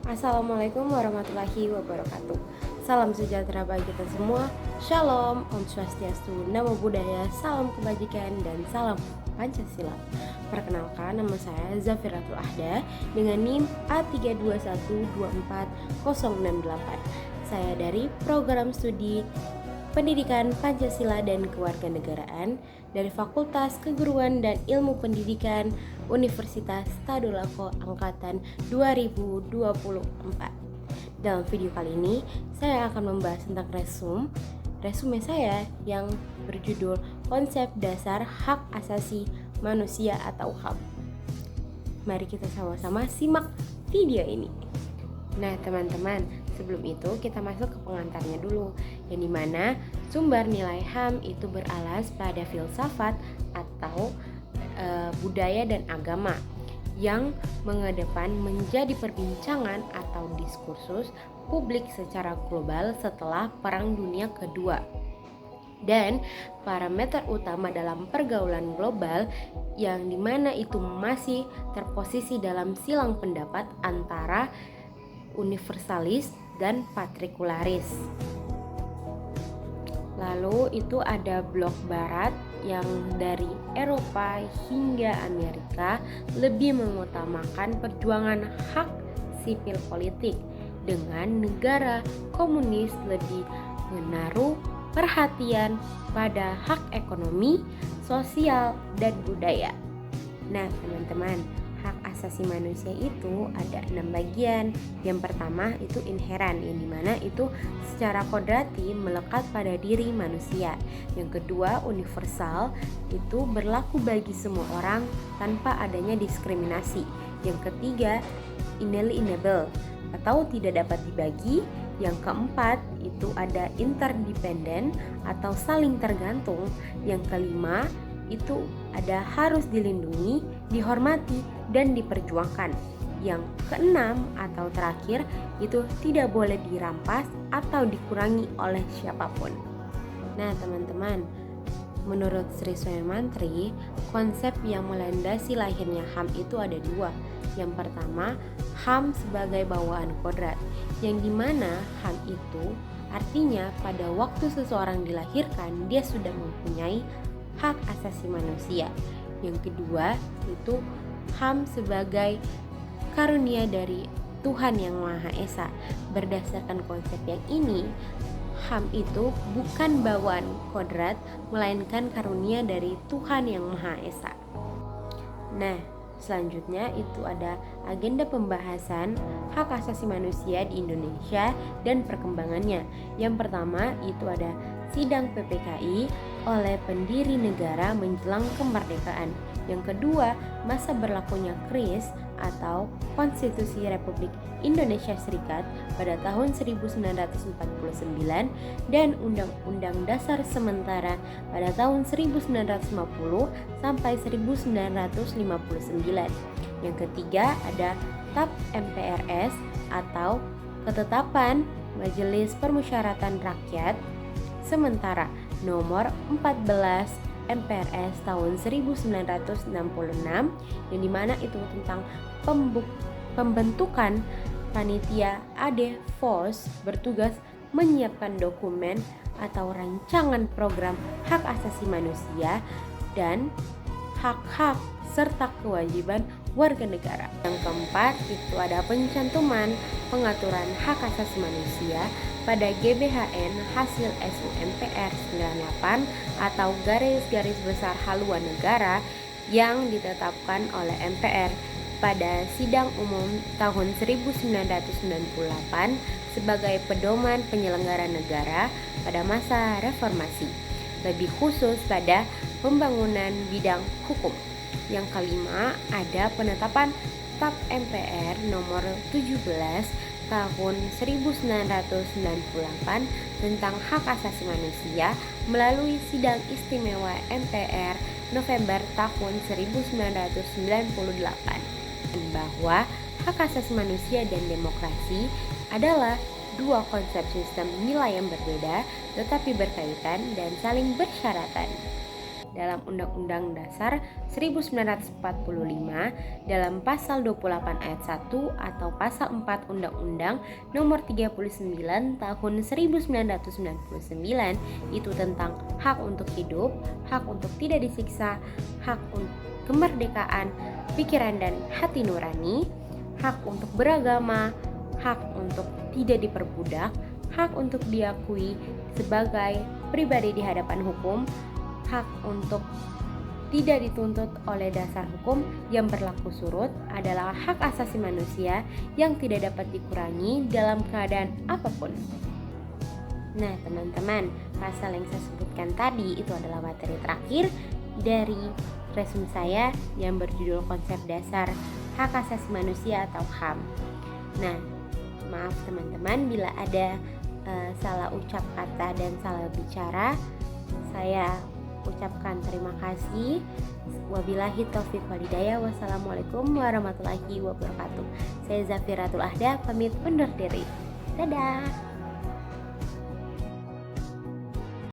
Assalamualaikum warahmatullahi wabarakatuh. Salam sejahtera bagi kita semua. Shalom, Om Swastiastu, Namo Buddhaya, salam kebajikan dan salam Pancasila. Perkenalkan, nama saya Zafiratul Ahda dengan NIM A321240068. Saya dari Program Studi Pendidikan Pancasila dan Kewarganegaraan dari Fakultas Keguruan dan Ilmu Pendidikan Universitas Tadulako Angkatan 2024. Dalam video kali ini, saya akan membahas tentang resume saya yang berjudul Konsep Dasar Hak Asasi Manusia atau HAM. Mari kita sama-sama simak video ini. Nah teman-teman, sebelum itu kita masuk ke pengantarnya dulu, yang dimana sumber nilai HAM itu beralas pada filsafat atau budaya dan agama yang mengedepan menjadi perbincangan atau diskursus publik secara global setelah Perang Dunia Kedua. Dan parameter utama dalam pergaulan global yang dimana itu masih terposisi dalam silang pendapat antara universalis dan partikularis. Lalu itu ada blok barat yang dari Eropa hingga Amerika lebih mengutamakan perjuangan hak sipil politik, dengan negara komunis lebih menaruh perhatian pada hak ekonomi, sosial, dan budaya. Nah teman-teman, hak asasi manusia itu ada 6 bagian. Yang pertama itu inheran, yang dimana itu secara kodrati melekat pada diri manusia. Yang kedua universal, itu berlaku bagi semua orang tanpa adanya diskriminasi. Yang ketiga inalienable atau tidak dapat dibagi. Yang keempat itu ada interdependent atau saling tergantung. Yang kelima itu ada harus dilindungi, dihormati, dan diperjuangkan. Yang keenam atau terakhir itu tidak boleh dirampas atau dikurangi oleh siapapun. Nah teman-teman, menurut Sri Mantri, konsep yang melandasi lahirnya HAM itu ada dua. Yang pertama, HAM sebagai bawaan kodrat, yang dimana HAM itu artinya pada waktu seseorang dilahirkan dia sudah mempunyai hak asasi manusia. Yang kedua itu HAM sebagai karunia dari Tuhan Yang Maha Esa. Berdasarkan konsep yang ini, HAM itu bukan bawaan kodrat, melainkan karunia dari Tuhan Yang Maha Esa. Nah, selanjutnya itu ada agenda pembahasan hak asasi manusia di Indonesia dan perkembangannya. Yang pertama itu ada sidang PPKI oleh pendiri negara menjelang kemerdekaan. Yang kedua, masa berlakunya KRIS atau Konstitusi Republik Indonesia Serikat pada tahun 1949 dan Undang-Undang Dasar Sementara pada tahun 1950 sampai 1959. Yang ketiga ada TAP MPRS atau Ketetapan Majelis Permusyawaratan Rakyat Sementara nomor 14 MPRS tahun 1966, yang dimana itu tentang pembentukan panitia AD Force bertugas menyiapkan dokumen atau rancangan program hak asasi manusia dan hak-hak serta kewajiban warga negara. Yang keempat itu ada pencantuman pengaturan hak asasi manusia pada GBHN hasil SUMPR 98 atau garis-garis besar haluan negara yang ditetapkan oleh MPR pada sidang umum tahun 1998 sebagai pedoman penyelenggara negara pada masa reformasi, lebih khusus pada pembangunan bidang hukum. Yang kelima ada penetapan TAP MPR nomor 17 tahun 1998 tentang hak asasi manusia melalui sidang istimewa MPR November tahun 1998, bahwa hak asasi manusia dan demokrasi adalah dua konsep sistem nilai yang berbeda tetapi berkaitan dan saling bersyaratan. dalam Undang-Undang Dasar 1945 dalam pasal 28 ayat 1 atau pasal 4 Undang-Undang Nomor 39 tahun 1999 itu tentang hak untuk hidup, hak untuk tidak disiksa, hak untuk kemerdekaan pikiran dan hati nurani, hak untuk beragama, hak untuk tidak diperbudak, hak untuk diakui sebagai pribadi di hadapan hukum, hak untuk tidak dituntut oleh dasar hukum yang berlaku surut adalah hak asasi manusia yang tidak dapat dikurangi dalam keadaan apapun. Nah teman-teman, pasal yang saya sebutkan tadi itu adalah materi terakhir dari resume saya yang berjudul Konsep Dasar Hak Asasi Manusia atau HAM. Nah, maaf teman-teman bila ada salah ucap kata dan salah bicara. Saya ucapkan terima kasih. Wabillahi taufiq walhidayah. Wassalamualaikum warahmatullahi wabarakatuh. Saya Zafiratul Ahda pamit undur diri. Dadah.